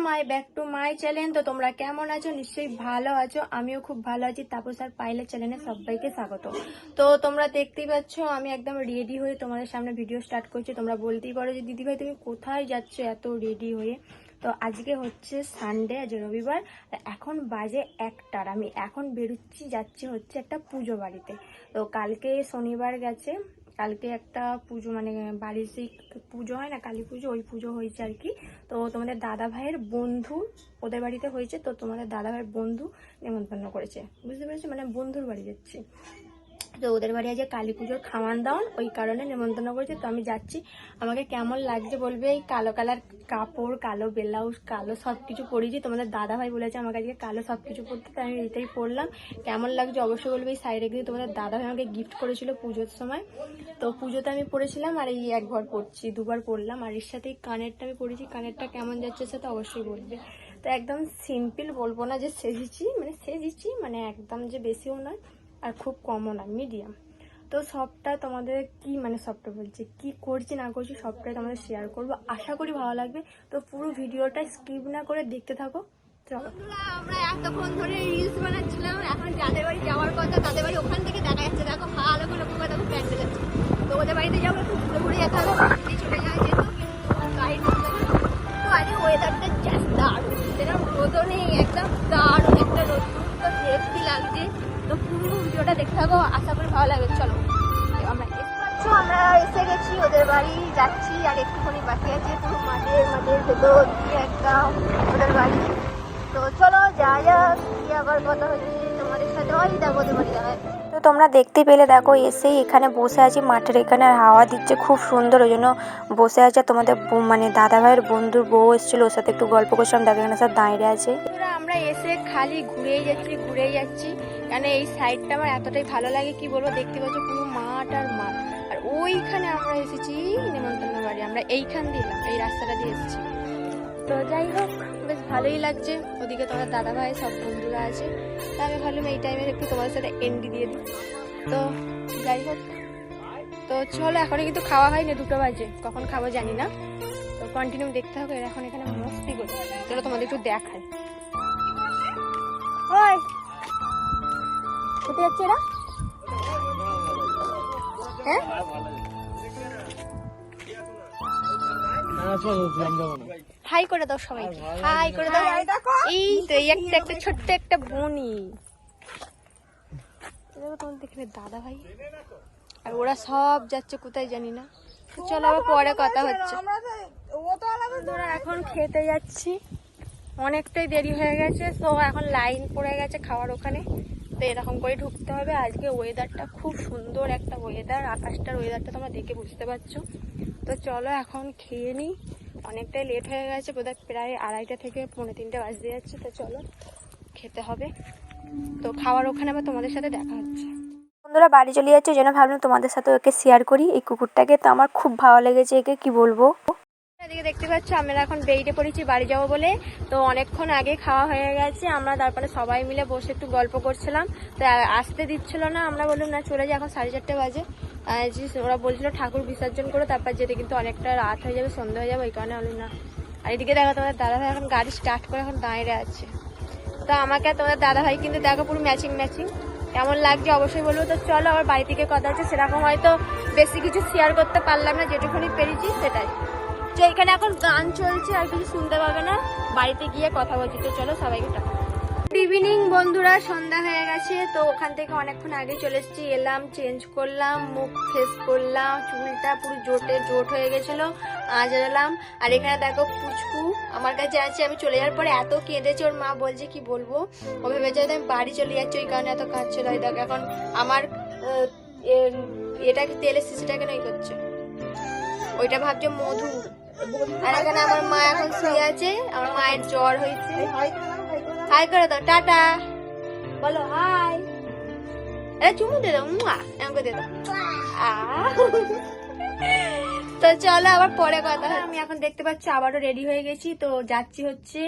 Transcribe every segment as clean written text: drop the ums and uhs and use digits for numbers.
My back to my channel. তো তোমরা কেমন আছো? নিশ্চয়ই ভালো আছো, আমিও খুব ভালো আছি। তাপস আর পাইলের চ্যানেলে সবাইকে স্বাগত। তো তোমরা দেখতেই পাচ্ছ আমি একদম রেডি হয়ে তোমাদের সামনে ভিডিও স্টার্ট করছি। তোমরা বলতেই পারো যে দিদিভাই তুমি কোথায় যাচ্ছ এত রেডি হয়ে। তো আজকে হচ্ছে সানডে, আজ রবিবার, এখন বাজে 1টার। আমি এখন বেরোচ্ছি, যাচ্ছি হচ্ছে একটা পুজো বাড়িতে। তো কালকে শনিবার গেছে, কালকে একটা পুজো মানে বাড়ির সেই পুজো হয় না, কালী পুজো, ওই পুজো হয়েছে আর কি। তো তোমাদের দাদা ভাইয়ের বন্ধু ওদের বাড়িতে হয়েছে, তো তোমাদের দাদা ভাইয়ের বন্ধু নেমন্তন্ন করেছে, বুঝতে পেরেছো, মানে বন্ধুর বাড়ি যাচ্ছি। তো ওদের বাড়ি আজকে কালী পুজোর খাওয়ান দাওয়ান, ওই কারণে নেমন্তন্ন করেছে। তো আমি যাচ্ছি। আমাকে কেমন লাগছে বলবে। এই কালো কালার কাপড়, কালো ব্লাউজ, কালো সব কিছু পরেছি। তোমাদের দাদা ভাই বলেছে আমাকে আজকে কালো সব কিছু পরতে, তাই আমি এটাই পরলাম। কেমন লাগছে অবশ্যই বলবে। এই সাইডে কিন্তু তোমাদের দাদা ভাই আমাকে গিফট করেছিল পুজোর সময়। তো পুজোতে আমি পরেছিলাম, আর এই একবার পরছি, দুবার পরলাম। আর এর সাথে এই কানেরটা আমি পরেছি। কানেরটা কেমন যাচ্ছে সেটা অবশ্যই বলবে। তো একদম সিম্পল, বলবো না যে সেজেছি মানে একদম যে বেশিও নয় আর খুব কমও না, মিডিয়াম। তো সবটা তোমাদের কি মানে সবটা বলছি কি করছি না করছি সবটাই তোমাদের শেয়ার করবো, আশা করি ভালো লাগবে। তো পুরো ভিডিওটা স্কিপ না করে দেখতে থাকো। চলো। আমরা এতক্ষণ ধরে রিলস বানাচ্ছিলাম, এখন যাদের বাড়ি যাওয়ার কথা তাদের বাড়ি ওখান থেকে দেখা যাচ্ছে। দেখো ভালো করে পুরো দেখো প্যান্ডেল যাচ্ছে। তো ওদের বাড়িতে যাবো, একটু ঘুরে ঘুরে যেতে হবে, চলে যাওয়া যেত কিন্তু গাড়ি তো আজকে ওয়েদারটা জাস্ট দারুণ, যেরকম রোদও নেই, একদম দারুণ একটা রোদ, তো হেভি লাগছে। তো পুরো ভিডিওটা দেখতে থাকো, আশা করি ভালো লাগবে। চলো আমরা এসে গেছি ওদের বাড়ি, যাচ্ছি আর একটুখানি বাকি আছে। পুরো মাঠের ভেতর দিয়ে একটা ওদের বাড়ি। তো চলো যাই যাক, কি আবার কথা হচ্ছে তোমাদের সাথে। ওই দেখো ওদের বাড়ি দাঁড়ায়। তো তোমরা দেখতে পেলে, দেখো এসেই এখানে বসে আছি মাঠের এখানে, আর হাওয়া দিচ্ছে খুব সুন্দর, ওই জন্য বসে আছে। তোমাদের মানে দাদা ভাইয়ের বন্ধুর বউ এসেছিল, ওর সাথে একটু গল্প করছিলাম, দেখো এখানে সব দাঁড়িয়ে আছে। আমরা এসে খালি ঘুরেই যাচ্ছি কেন এই সাইডটা আমার এতটাই ভালো লাগে কি বলবো। দেখতে পাচ্ছ পুরো মাঠ আর মাঠ, আর ওইখানে আমরা এসেছি নেমন্তন্ন বাড়ি। আমরা এইখান দিয়ে এলাম, এই রাস্তাটা দিয়ে এসেছি। তো যাই হোক, বেশ ভালোই লাগছে। ওদিকে তোমার দাদা ভাই সব বন্ধুরা আছে, তা আমি ভাবলাম এই টাইমে একটু তোমাদের সাথে এন্ডি দিয়ে দিই। তো যাই হোক, তো চলো, এখনো কিন্তু খাওয়া হয়নি, 2টা বাজে, কখন খাবো জানি না। তো কন্টিনিউ দেখতে হবে। এখন এখানে মস্তি করছে, চলো তোমাদের একটু দেখাই। ওই কোথায় যাচ্ছে এরা? হ্যাঁ হাই করে দাও সবাইকে, হাই করে দাও। এই তো এই একটা ছোট্ট একটা বনি, তোমার দেখলে দাদা ভাই, আর ওরা সব যাচ্ছে কোথায় জানি না। চলো আবার পরে কথা হচ্ছে। এখন খেতে যাচ্ছি, অনেকটাই দেরি হয়ে গেছে। তো এখন লাইন পড়ে গেছে খাওয়ার ওখানে, তো এরকম করে ঢুকতে হবে। আজকে ওয়েদারটা খুব সুন্দর একটা ওয়েদার, আকাশটার ওয়েদারটা তোমরা দেখে বুঝতে পারছো। তো চলো এখন খেয়ে নিই, অনেকটাই লেট হয়ে গেছে, বোধহয় প্রায় 2:30 থেকে 2:45 বাজতে যাচ্ছে। তো চলো খেতে হবে। তো খাওয়ার ওখানে আবার তোমাদের সাথে দেখা হচ্ছে। বন্ধুরা বাড়ি চলে যাচ্ছে, যেন ভাবলাম তোমাদের সাথে ওকে শেয়ার করি এই কুকুরটাকে। তো আমার খুব ভালো লেগেছে একে, কি বলবো। এদিকে দেখতে পাচ্ছ আমরা এখন বেরিয়ে পড়েছি বাড়ি যাবো বলে। তো অনেকক্ষণ আগে খাওয়া হয়ে গেছে, আমরা তারপরে সবাই মিলে বসে একটু গল্প করছিলাম। তো আসতে দিচ্ছিল না, আমরা বললাম না চলে যাই, এখন 4:30 বাজে। ওরা বলছিল ঠাকুর বিসর্জন করে তারপর যেতে, কিন্তু অনেকটা রাত হয়ে যাবে, সন্ধ্যা হয়ে যাবে, ওই কারণে বললাম না। আর এদিকে দেখো তোমাদের দাদা ভাই এখন গাড়ি স্টার্ট করে এখন দাঁড়িয়ে আছে। তো আমাকে আর তোমাদের দাদা ভাই কিন্তু দেখো পুরো ম্যাচিং, কেমন লাগছে অবশ্যই বলবো। তো চলো আবার বাড়ি থেকে কথা হচ্ছে। সেরকম হয়তো বেশি কিছু শেয়ার করতে পারলাম না, যেটুকুনি পেরেছি সেটাই। যে এখানে এখন গান চলছে, আর কিছু শুনতে পাবে না, বাড়িতে গিয়ে কথা বলছি। তো চলো সবাইকে টাটা। গুড ইভিনিং বন্ধুরা, সন্ধ্যা হয়ে গেছে। তো ওখান থেকে অনেকক্ষণ আগে চলে এসেছি, এলাম, চেঞ্জ করলাম, মুখ ফেস করলাম, চুলটা পুরো জোট হয়ে গেছিল, আজরালাম। আর এখানে দেখো পুচকু আমার কাছে আছে, আমি চলে যাওয়ার পরে এত কেঁদেছে, ওর মা বলছে কি বলবো, ও ভেবেছে আমি বাড়ি চলে যাচ্ছি, ওই কারণে এত কাঁদছিল। দেখো এখন আমার এটাকে তেলের শিশিটাকে নই করছে, ওইটা ভাবছে মধু। আর এখানে আমার মা এখন শুয়ে আছে, আমার মায়ের জ্বর হয়েছে। হাই করে দাও, টাটা বলো, হাই। চুমু দে দাও, এমন দিয়ে দাও। তো চলো আবার পরে কথা। আমি এখন দেখতে পাচ্ছি আবারও রেডি হয়ে গেছি। তো যাচ্ছি হচ্ছে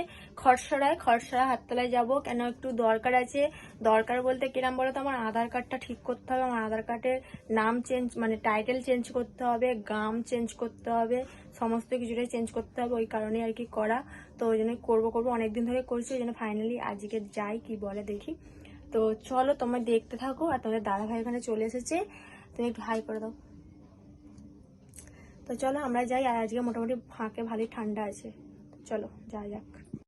খরসরা হাটতলায় যাব, কেন একটু দরকার আছে। দরকার বলতে কিরাম বলো তো, আমার আধার কার্ডটা ঠিক করতে হবে, আমার আধার কার্ডের নাম চেঞ্জ মানে টাইটেল চেঞ্জ করতে হবে, গ্রাম চেঞ্জ করতে হবে, সমস্ত কিছুটাই চেঞ্জ করতে হবে, ওই কারণে আর কি করা। তো ওই জন্য করবো অনেকদিন ধরে করছি, ওই জন্য ফাইনালি আজকে যাই কি বলে দেখি। তো চলো তোমরা দেখতে থাকো। আর তোমাদের দাদা ভাই ওখানে চলে এসেছে, তুমি একটু হাই করে দাও। তো চলো আমরা যাই। আর আজকে মোটামুটি ফাঁকে ভালোই ঠান্ডা আছে, চলো যাওয়া যাক।